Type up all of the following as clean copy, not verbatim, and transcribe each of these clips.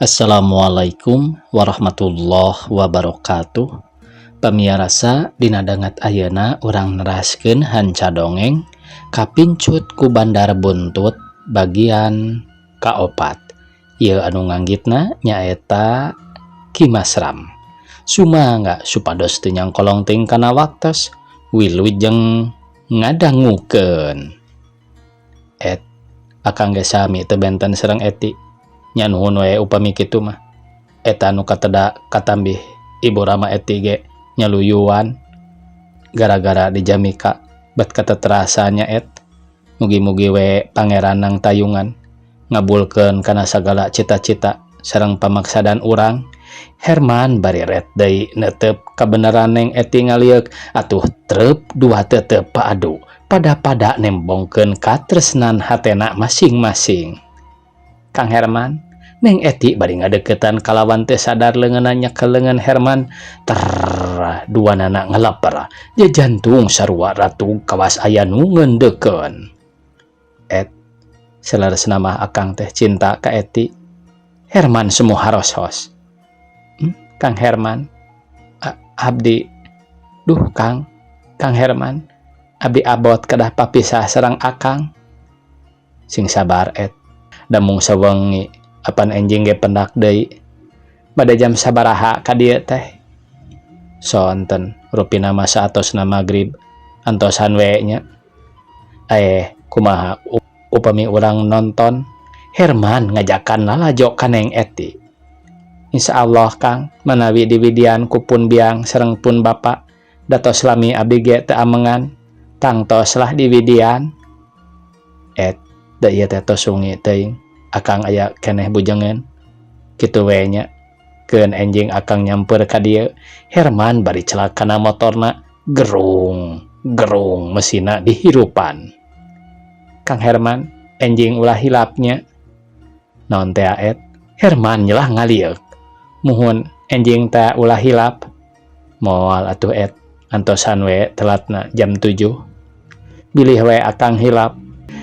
Assalamualaikum warahmatullahi wabarakatuh. Pamiarsa dina dangat ayeuna urang neraskeun hanca dongeng kapincut ku Bandar Buntut bagian kaopat. Ieu anu nganggitna nyaeta Kimasram. Sumangga supados teu nyangkolong ting kana waktos wilujeng ngadangukeun. Akang ge sami teu benten sareng Eti. Nya nuhun we upami kitu mah eta nu kateda katambih Ibu Rama Eti ge nyaluyuan gara-gara di Jamika bet kateterasanya mugi-mugi we pangeran nang tayungan ngabulkeun kana sagala cita-cita sareng pamaksadan urang. Herman bari ret deui neuteup kabeneran Neng Eti ngaliuk atuh treup dua teuteup paadu pada-pada nembongkeun katresnan hatena masing-masing. Kang Herman, Neng Eti bari ngadeukeutan kalawan teu sadar leungeunna ke leungeun Herman. Duanana ngeleper ja jantung sarua ratu kawas aya nu ngeundeukkeun. Saleresna mah akang teh cinta ka Eti. Herman semu haros-hos. Kang Herman, abdi duh Kang Herman, abdi abot kedah papisah sareng akang. Sing sabar damung sawengi apan enjing ge pendak deui bade jam sabaraha ka dieu teh sonten rupina masa atosna magrib antosan we nya kumaha upami urang nonton. Herman ngajakan lalajo ka Neng Eti. Insyaallah Kang manawi diwidian ku pun biang sareng pun bapa datos lami abdi ge teu amengan tangtos lah diwidian. Da ieu teh tos sungi teuing akang aya keneh bujengeun kitu we nya keun enjing akang nyamper ka dieu. Herman bari celak kana motorna gerung mesinna dihirupan. Kang Herman enjing ulah hilapnya naon teh Herman nyelah ngaliuk muhun enjing teh ulah hilap moal atuh antosan we telatna jam 7 bilih we akang hilap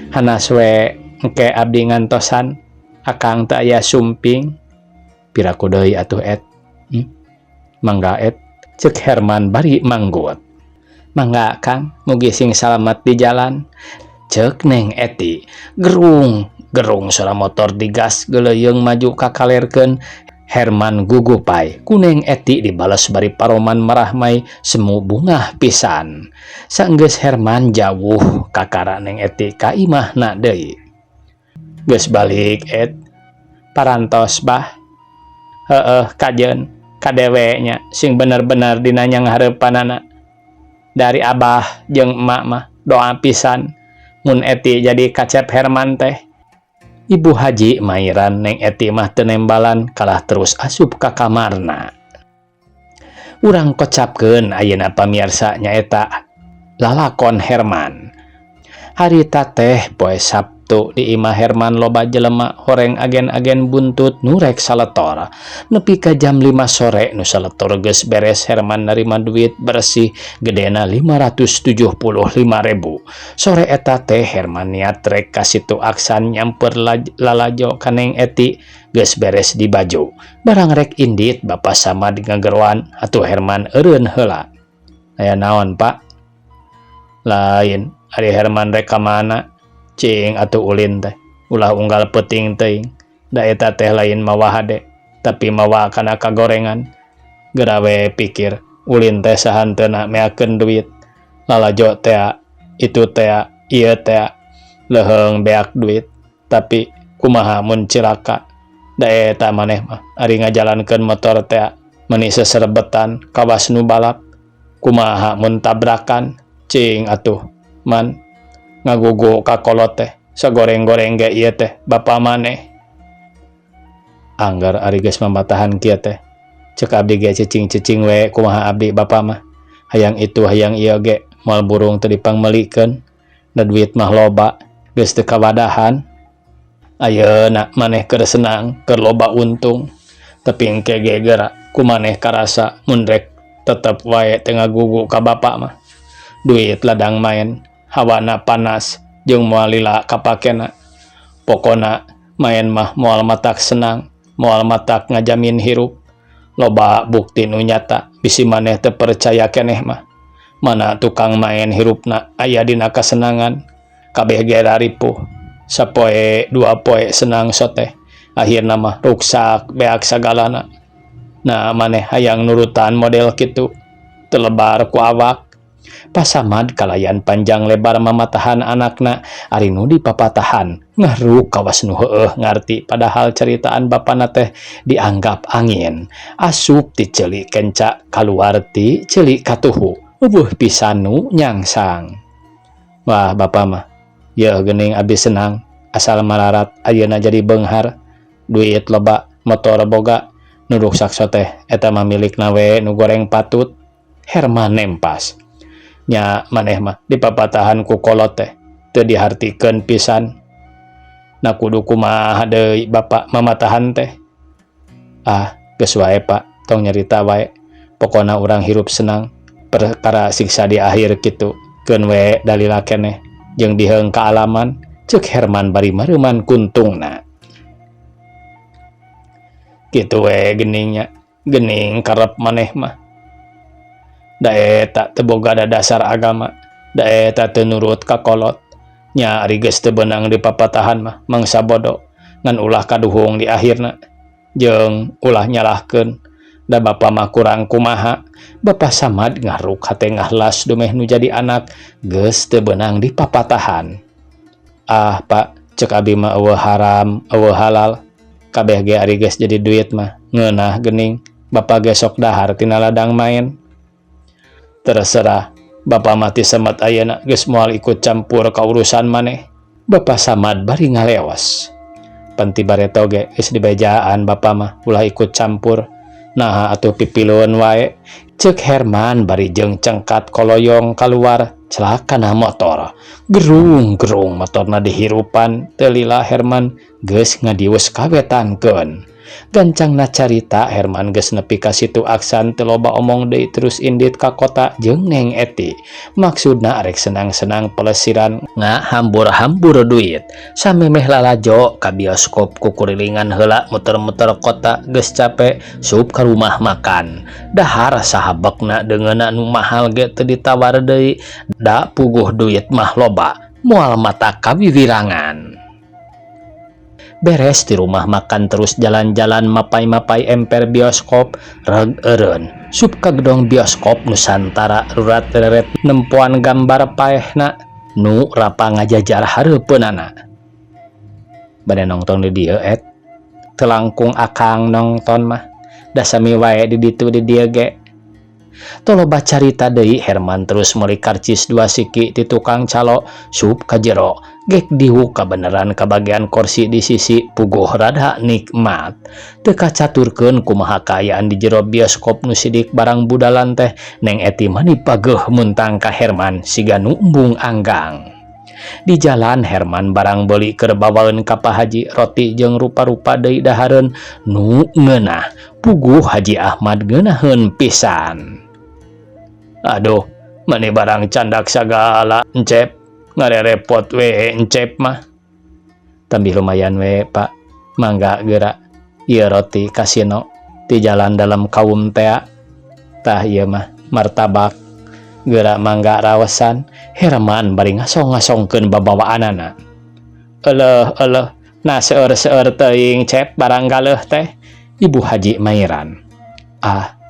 hanas we engke abdi ngantosan akang teu aya sumping piraku deui atuh mangga ceuk Herman bari manggut. Mangga Kang mugi sing salamet di jalan ceuk Neng Eti. Gerung suara motor digas geuleuyung maju ka kalerkeun. Herman gugupai ku Neng Eti dibales bari paroman marahmai semu bungah pisan. Saenggeus Herman jauh kakara Neng Eti ka imahna deui. Geus balik parantos bah. Kajeun kadewe nya sing bener-bener dina nyanghareupanana dari abah jeung emak mah doa pisan mun Eti jadi kacep Herman teh. Ibu Haji mairan Neng Eti mah teu nembalan kalah terus asup ka kamarna. Urang kocapkeun ayeuna pamirsa nyaeta lalakon Herman. Harita teh poe Sabtu di imah Herman loba jelema horeng agen-agen buntut nu rek saletor. Nepi ka jam 5 sore nu saletor geus beres Herman narima duit bersih gedena 575.000. Sore eta teh Herman niat rek ka situ Aksan nyamper lalajo ka Neng Eti geus beres di baju. Barang rek indit Bapak Samad ngageroan atuh Herman eureun heula. Aya naon Pak? Lain ari Herman rek ka mana? Cing atuh ulin teh ulah unggal peuting teuing da eta teh lain mawa hade tapi mawa kana kagorengan. Geura we pikir ulin teh sahanteuna meakeun duit lalajo teh itu teh ieu teh leheung beak duit tapi kumaha mun cilaka da eta maneh mah ari ngajalankeun motor teh meuni seserbetan kawas nu balap kumaha mun tabrakan cing atuh man ngagugu ka kolot teh sagoreng-goreng ge ieu teh bapa maneh. Anggar ari geus mamatahan kieu teh ceuk abdi ge cicing-cicing we kumaha abdi bapa mah hayang itu hayang ieu ge moal burung teu dipangmelikeun da duit mah loba geus teu kawadahan. Ayeuna maneh keur senang keur loba untung tapi engke ge geura kumaneh karasa mun rek tetep wae teu ngagugu ka bapa mah duit ladang main hawana panas jeung moal lila kapakena. Pokona main mah moal matak senang moal matak ngajamin hirup. Loba bukti nu nyata bisi maneh teu percaya keneh mah. Mana tukang main hirupna aya dina kasenangan, kabeh ge ripuh. Sapoe dua poe senang soteh. Akhirna mah ruksak beak sagalana. Nah maneh hayang nurutan model kitu, telebar ku awak. Pasamad kalayan panjang lebar mamatahan anakna ari nu dipapatahan ngaruk kawas nu heueuh ngarti padahal ceritaan bapana teh dianggap angin asup ti ceuli kenca kaluar ti ceuli katuhu eueuh pisan nu nyangsang. Wah bapa mah yeuh geuning abdi senang asal malarat ayeuna jadi beunghar, duit loba, motor boga, nu ruksak teh eta mah milikna we nu goreng patut. Herman nempas nya maneh mah dipapatahan ku kolot teh teu dihartikeun pisan. Na kudu kumaha deui bapak mamatahan teh? Geus wae pak, tong nyarita wae. Pokona urang hirup senang, perkara siksa di akhir kitu. Keun we dalila keneh jeung diheung kaalaman, ceuk Herman bari mareuman kuntungna. Kitu we geningnya, gening karep maneh mah. Da eta teu boga dasar agama, da eta teu nurut ka kolot. Nya ari geus teu beunang dipapatahan mah mangsa bodo ngan ulah kaduhung di akhirna jeung ulah nyalahkeun. Da bapa mah kurang kumaha, bapa samad ngaruk hate ngahlas dumeh nu jadi anak geus teu beunang dipapatahan. Pak, cek abi mah eueuh haram, eueuh halal. Kabeh ge ari geus jadi duit mah ngeunah geuning, bapa ge sok dahar tina ladang main. Terserah, bapa mati semet ayeuna geus moal ikut campur ka urusan maneh. Bapa samad bari ngaleos. Panti bareto ge geus dibejaan bapa mah ulah ikut campur. Nah atuh pipileun wae, ceuk Herman bari jeung cengkat koloyong kaluar celakana motor. Gerung-gerung motorna dihirupan, teu lila Herman geus ngadius kawetankeun. Gancangna carita Herman geus nepi ka situ aksan teu loba omong deui terus indit ka kota jeung Neng Eti. Maksudna arek senang-senang pelesiran ngahambur-hambur duit. Samemeh lalajo ka bioskop kukurilingan heula muter-muter kota geus capek sup ka rumah makan. Dahar sahabekna deungeunna nu mahal ge teu ditawar deui. Da puguh duit mah loba, moal mata kawiwirangan. Beres di rumah makan terus jalan-jalan mapai-mapai emper bioskop reg eureun sup ka gedong bioskop Nusantara rurat reret nempoan gambar paehna nu rapa ngajajar hareupeunana. Bade nongton di dieu teu langkung akang nongton mah da sami wae di ditu di dieu ge. Toloba carita deui Herman terus meuli karcis 2 siki ti tukang calo sup ka jero. Gek dihu kabeneran kabagian kursi di sisi puguh rada nikmat. Teu kacaturkeun kumaha kaayaan di jero bioskop nu sidik barang budalan teh Neng Eti mah dipageuh muntang ka Herman siga nu embung anggang. Di jalan Herman barang beuli keur bawaeun ka Pak Haji roti jeung rupa-rupa deui dahareun nu ngeunah. Puguh Haji Ahmad ngeunaheun pisan. Aduh, mani barang candak sagala encep. Ngarerepot we encep mah. Tambih lumayan we pak, mangga geura ieu roti kasino ti jalan dalam kaum tea. Tah ieu mah martabak geura mangga raosan. Herman bari ngasong-ngasongkeun babawaanana. Eleuh na seueur-seueur teuing cep barang galeuh teh. Ibu Haji Mairan.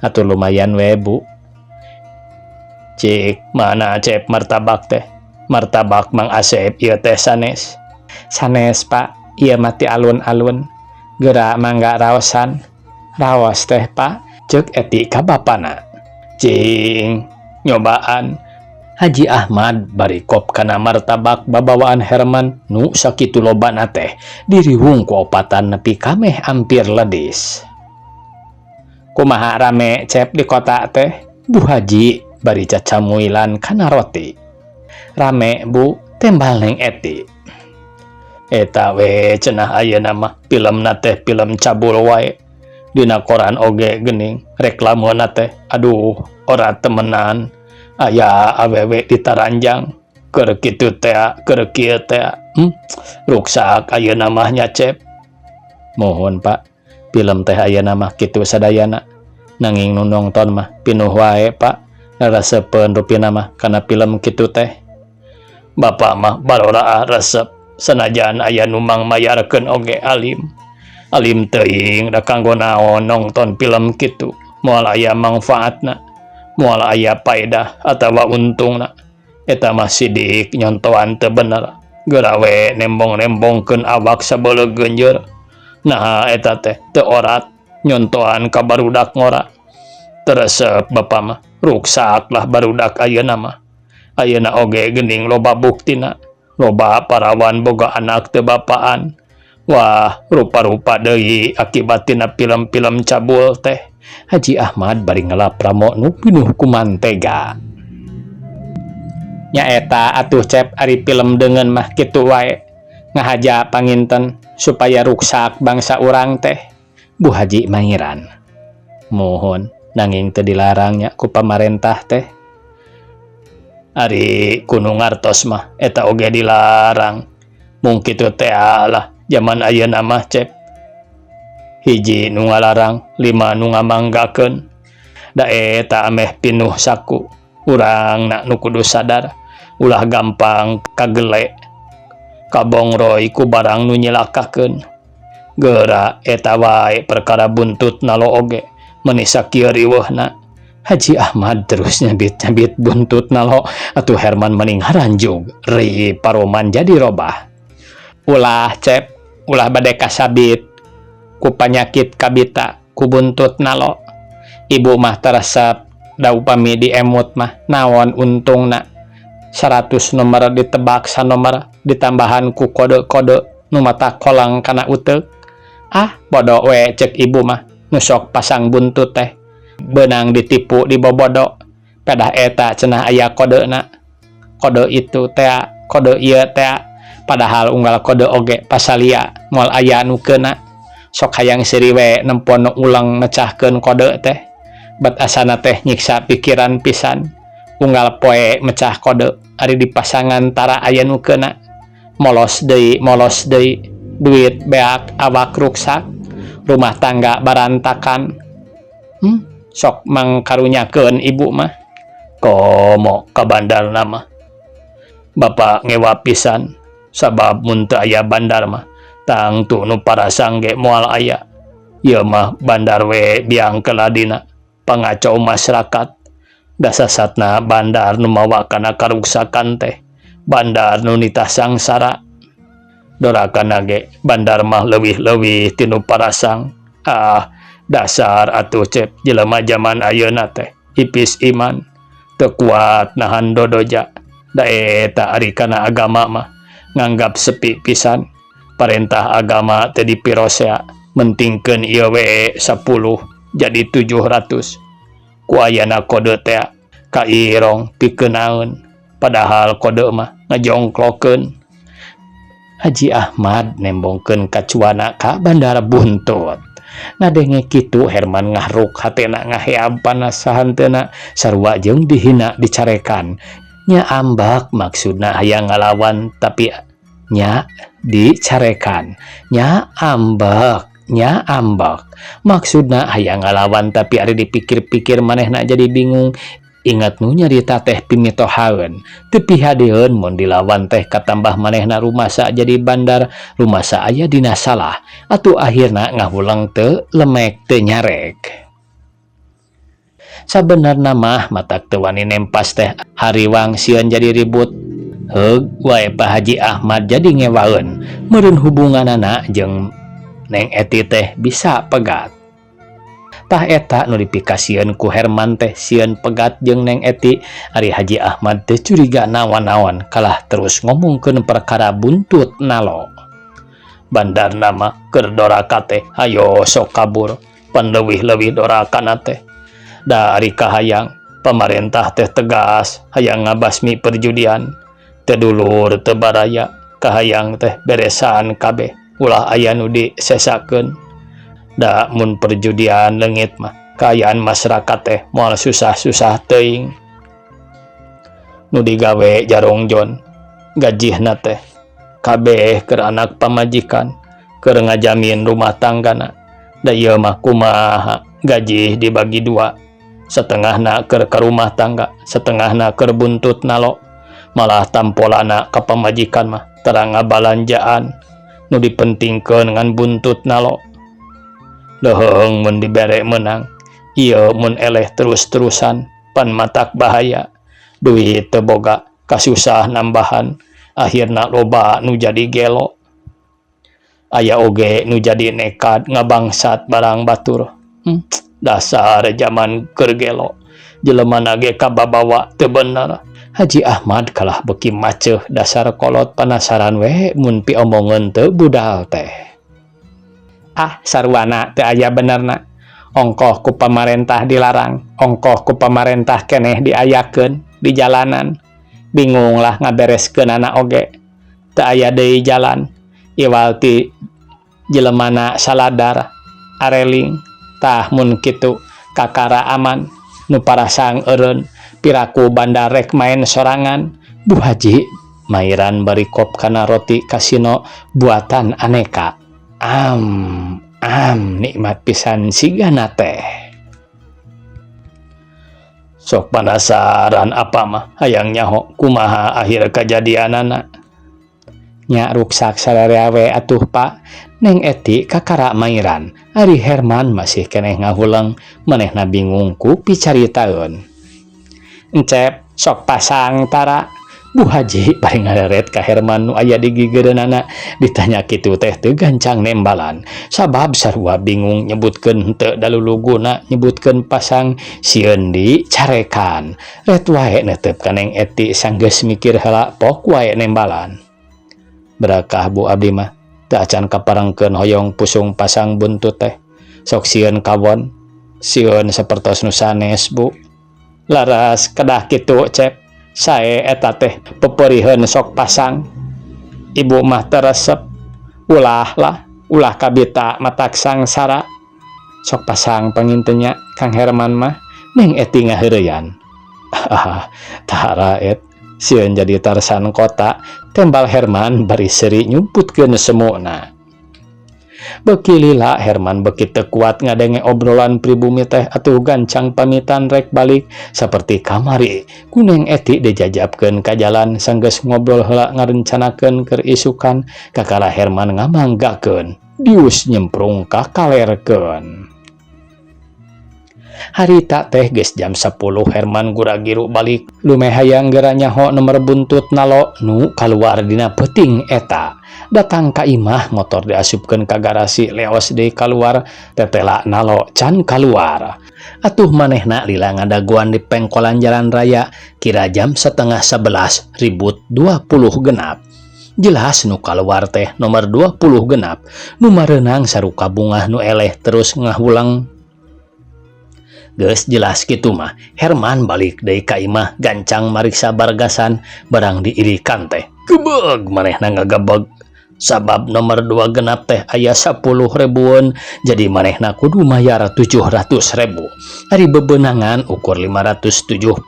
Atuh lumayan we bu. Cik mana cep martabak teh? Martabak Mang Asep ieu teh sanes. Sanes pak, ieu mati alun-alun. Geura mangga raosan. Raos teh pak, ceuk Eti ka bapana. Cing, nyobaan. Haji Ahmad bari kop kana martabak babawaan Herman nu sakitu lobana teh diriwung ku opatan nepi kameh ampir ledis. Kumaha rame cep di kota teh? Bu Haji bari cacamuilan kana roti. Rame bu, tembal Neng Eti. Eta we cenah ayeuna mah filmna teh film cabul wae. Dina koran oge geuning reklamna teh aduh ora temenan. Aya awewe ditaranjang keur kitu teh keur kieu teh. Ruksak ayeuna mah nya cep. Mohon pak, film teh ayeuna mah kitu sadayana, nanging nu nongton mah pinuh wae Pak ngarasepeun rupina mah kana film kitu teh. Bapak mah barora resep sanajan aya nu mangmayarkeun oge alim teuing da kanggo naon nongton film kitu, moal aya manfaatna, moal aya paedah atawa untungna, eta mah sidik nyontoan teu bener, geurawe nembong-nembongkeun awak sabeuleug geunjeur. Nah eta teh teu orat nyontoan ka barudak ngora. Teresep Bapa mah ruksak lah barudak ayeuna mah. Ayeuna oge geuning loba buktina, loba parawan boga anak teu bapaan. Wah, rupa-rupa deui akibatina film-film cabul teh. Haji Ahmad bari ngelap ramo nu pinuh ku mantega. Nyaeta atuh cep ari film deungeun mah kitu wae. Ngahaja panginten supaya ruksak bangsa urang teh. Bu Haji mangiran. Mohon nanging teu dilarangnya ku pamarentah teh. Ari kudu ngartos mah eta oge dilarang. Mung kitu teh alah zaman ayeuna mah cep. Hiji nu ngalarang, 5 nu ngamanggakeun. Da eta ameh pinuh saku. Urangna nu kudu sadar ulah gampang kagele kabongroy ku barang nu nyilakakeun. Geura eta wae perkara buntut nalo oge meuni sakieu riweuhna. Haji Ahmad terus nyabit-nyabit buntut nalo atuh Herman mending haranjug ri paroman jadi robah. Ulah cep, ulah bade kasabit ku panyakit kabita ku buntut nalo. Ibu mah teresep da upami diemut mah naon untungna. 100 nomor ditebak sanomor ditambahan ku kode-kode nu mata kolang kana uteuk. Ah bodoh we cek ibu mah nu sok pasang buntut teh beunang ditipu dibobodo. Pedah eta cenah aya kodena. Kode itu teh, kode ieu teh, padahal unggal kode oge pasalia moal aya nu keuna. Sok hayang siri we nempon nu ulang mecahkeun kode teh. Bet asana teh nyiksa pikiran pisan. Unggal poe mecah kode ari dipasangan tara aya nu keuna. Molos deui duit beak awak ruksak, rumah tangga barantakan. Sok mangkarunyakeun ibu mah. Komo ka bandarna mah. Bapak ngewa pisan sabab mun teu aya bandar mah tangtu nu parasang ge moal aya. Ieu mah bandar we biang keladina pangacau masyarakat. Dasasatna bandar nu mawa kana karuksakan teh bandar nu nitah sangsara. Dorakana ge bandar mah leuwih-leuwih tinu parasang. Dasar atuh cep jelema zaman ayeuna teh ipis iman teu kuat nahan dodoja. Da eta ari kana agama mah nganggap sepi pisan. Parentah agama teu dipirosea mentingkeun ieu we 10 jadi 700. Ku ayana kode teh kairong pikeun naon, padahal kode mah ngajongklokeun. Haji Ahmad nembongkeun kacuana ka bandar buntut. Ngadenge kitu Herman ngahruk hatena ngaheab panas sahanteuna sarua jeung dihina dicarekan. Nya ambak maksudna hayang ngalawan tapi nya dicarekan. Nya ambak maksudna hayang ngalawan tapi ari dipikir-pikir manehna jadi bingung. Ingat nu nyarita teh pimitohaeun teu pihadeun mun dilawan teh katambah manehna rumasa jadi bandar, rumasa aya dina salah atuh akhirna ngahulang teu lemek teu nyarek. Sabenerna mah matak teu wani nempas teh hariwang sieun jadi ribut. Heug wae Pak Haji Ahmad jadi ngewaeun meureun hubunganana jeung Neng Eti teh bisa pegat. Tah eta nu dipikasieun ku Herman teh sieun pegat jeung Neng Eti. Ari Haji Ahmad teh curiga naon-naon kalah terus ngomongkeun perkara buntut nalo. Bandarna mah keur doraka teh hayo sok kabur pan leuwih-leuwih dorakana teh. Da ari kahayang pamarentah teh tegas hayang ngabasmi perjudian. Teu dulur teu baraya kahayang teh beresan kabeh ulah aya nu disesakeun. Da mun perjudian leungit mah kaayaan masyarakat teh moal susah-susah teuing. Nu digawe jarongjon gajihna teh kabeh keur anak pamajikan keur ngajamin rumah tanggana. Da ieu mah kumaha gaji dibagi dua, setengahna keur ka rumah tangga, setengahna keur buntut nalo, malah tampolana ka pamajikan mah terang ngabalanjaan nu dipentingkeun ngan buntut nalo. Leuheung mun dibere menang, ieu mun eleh terus-terusan pan matak bahaya, duit teu boga, kasusah nambahan, akhirna loba nu jadi gelo. Aya oge nu jadi nekat ngabangsat barang batur. Dasar zaman keur gelo, jelemana ge kababawa teu bener. Haji Ahmad kalah beki maceuh, dasar kolot panasaran we mun piomongeun teu budal teh. Ah, sarwana teu aya benerna. Ongkoh ku pamarentah dilarang, ongkoh ku pamarentah keneh diayakeun di jalanan. Bingung lah ngabereskeun anak oge. Teu aya deui jalan. Iwal ti jelemana saladar areling tah mun kitu kakara aman nu parasang eureun piraku bandar rek main sorangan. Bu Haji mairan bari kop kana roti kasino buatan aneka. Nikmat pisan sigana teh. Sok penasaran apa mah hayang nyaho kumaha akhir kajadianana. Nya ruksak sadarea we atuh Pak. Neng Eti kakara mairan, ari Herman masih keneh ngahulang, manehna bingung ku picaritaeun. Encep sok pasang tara. Bu Haji bari ngareret ka Herman nu aya di gigereunana, ditanya kitu teh teu gancang nembalan. Sabab sarua bingung nyebutkeun henteu daluluguna, nyebutkeun pasang sieun dicarekan. Ret wae neuteup ka Neng Eti sanggeus mikir heula pok wae nembalan. Berakah Bu abdi mah teu acan kaparengkeun hoyong pusung pasang buntut teh. Sok sieun kawon, sieun sapertos nu sanes Bu. Laras kedah kitu cep. Sae eta teh pepeuriheun sok pasang. Ibu mah teresep. Ulah kabita matak sangsara. Sok pasang pangintenya Kang Herman mah. Neng Eti ngaheureuyan. Tara et sieun jadi tarsan kota, tembal Herman bari seuri nyumputkeun semuna. Beki lila Herman beki teu kuat ngadenge obrolan pribumi teh atuh gancang pamitan rek balik saperti kamari ku Neng Eti dijajabkeun ka jalan sanggeus ngobrol heula ngarencanakeun keur isukan kakara Herman ngamanggakeun dius nyemprung ka kalerkeun. Harita teh geus jam 10 Herman gura-giru balik lumehayang geura nyaho nomor buntut nalo nu kaluar dina peuting eta. Datang ka imah motor diasupkeun ka garasi leos deui kaluar tetela nalo can kaluar. Atuh manehna lila ngadaguan di pengkolan jalan raya kira jam 10:30 ribut 20 genap. Jelas nu kaluar teh nomor 20 genap nu mareunang saruka bungah nu eleh terus ngahulang. Geus jelas kitu mah Herman balik deui ka imah gancang mariksa bargasan barang diirikan teh. Gebeg manehna ngagabeg. Sabab nomor 2 genap teh aya 10 ribuan, jadi manehna kudu mayar 700 ribu. Ari bebenangan ukur 575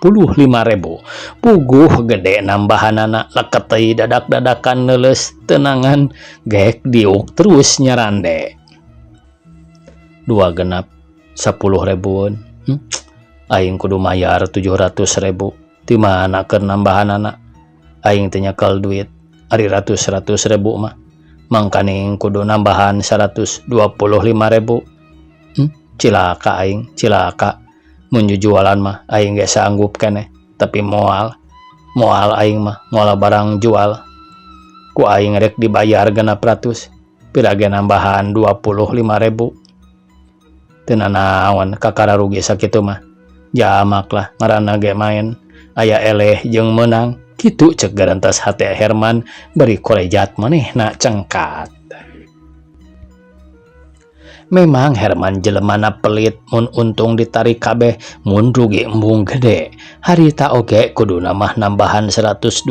ribu. Puguh gede nambahanana leket teh dadak-dadakan neuleus tenangan gek diuk terus nyarande. 2 genap 10 ribuan. Aing kudu mayar 700 ribu. Di mana keur nambahanana? Aing teh nyekel duit ari ratus ribu mah. Mangkaning kudu nambahan 125 ribu. Cilaka aing, cilaka. Mun jualan mah aing ge sanggup keneh, tapi moal aing mah moal barang jual. Ku aing rek dibayar 600, pirage nambahan 25 ribu. Teu nanaon kakara rugi sakitu mah. Jamak lah ngaranna ge main, aya eleh jeung meunang. Kitu cek garantas hate Herman bari korejat manehna cengkat. Memang Herman jelemana pelit mun untung ditarik kabeh mun rugi embung gede. Harita oge kudu mah nambahan 125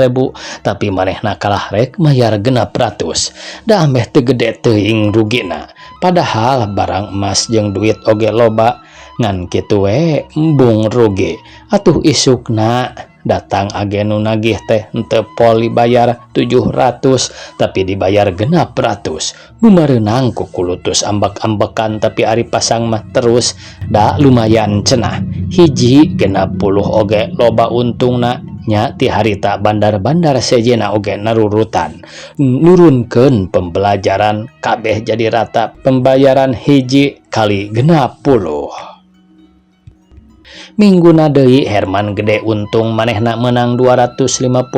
ribu tapi manehna kalah rek mayar 600. Da ameh teu gede teuing rugina. Padahal barang emas jeung duit oge loba ngan kitu we embung rugi. Atuh isukna datang agen nu nagih teh henteu pol dibayar 700 tapi dibayar genap ratus. Nu mareunang ku kulutus ambek-ambekan tapi ari pasang mah terus da lumayan cenah. Hiji 60 oge loba untungna nya ti harita bandar-bandar sejena oge narurutan nurunkeun pembelajaran kabeh jadi rata pembayaran hiji kali 60. Mingguna deui Herman gede untung manehna menang 250.000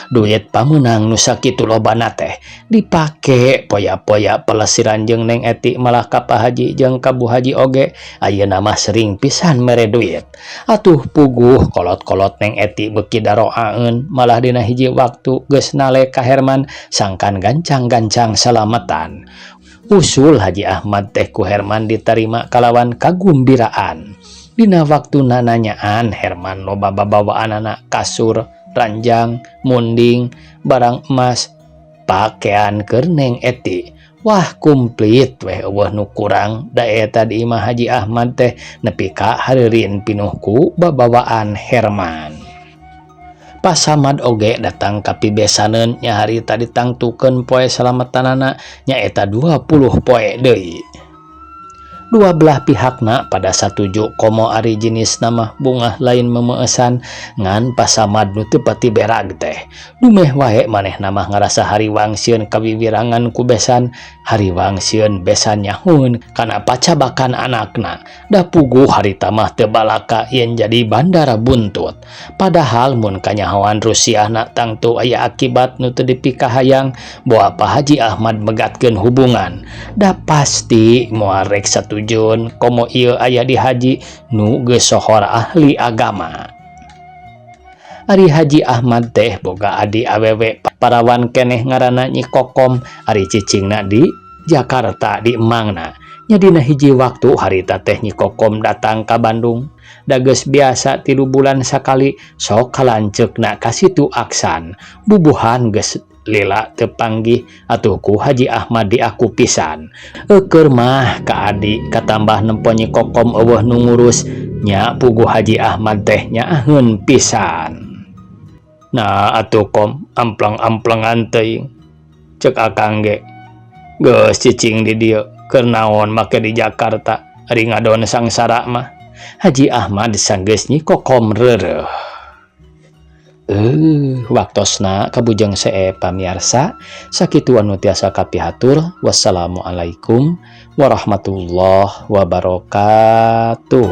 duit pamunang nu sakitu lobana teh dipake poya-poya pelesiran jeung Neng Eti malah ka Pak Haji jeung ka Bu Haji oge ayeuna mah sering pisan mere duit. Atuh puguh kolot-kolot Neng Eti beuki daroaeun malah dina hiji waktu geus nale ka Herman sangkan gancang-gancang salamatan. Usul Haji Ahmad teh ku Herman diterima kalawan kagumbiraan. Dina waktu nanyaan Herman loba babawaan anak kasur, ranjang, munding, barang emas, pakaian keur Neng Eti. Wah komplit weh eueuh nu kurang da eta di imah Haji Ahmad teh nepi ka hareureun pinuh ku babawaan Herman. Pas Samad oge datang ka pibesaneun nya harita ditangtukeun poe salamatanana nya eta 20 poe deui. Dua belah pihakna pada satuju komo ari jenis nama bunga lain memeesan ngan pasamad nu teu pati berag teh. Dumeh wae maneh nama ngarasa hariwangsieun kawiwirangan ku besan, hariwangsieun besan nyahoun kana pacabakan anakna. Da puguh harita mah teu balaka yen jadi bandara buntut. Padahal mun kanyahoan Rusiana tangtu aya akibat nu teu dipikahayang boa Pak Haji Ahmad megatkeun hubungan. Da pasti moal rek satujun komo ieu aya di haji nu geus sohor ahli agama. Ari Haji Ahmad teh boga adi awewe parawan keneh ngaranna Nyi Kokom ari cicingna di Jakarta di emangna. Nya dina hiji waktu harita teh Nyi Kokom datang ka Bandung. Da geus biasa 3 bulan sakali sok kalanceukna ka situ Aksan. Bubuhan geus lila teu panggih atuh ku Haji Ahmad diaku pisan. Keur mah ka adik katambah nempo Nyi Kokom eueuh nu ngurus nya puguh Haji Ahmad teh nyaaheun pisan. Nah atuh Kom ampleng-amplengan teuing ceuk akang ge geus cicing di dieu keur naon make di Jakarta ari ngadon sangsara mah. Haji Ahmad sanggeus Nyi Kokom reureuh. Waktosna kabujeng see pamiarsa sakitu anu tiasa kapihatur. Wassalamualaikum warahmatullahi wabarakatuh.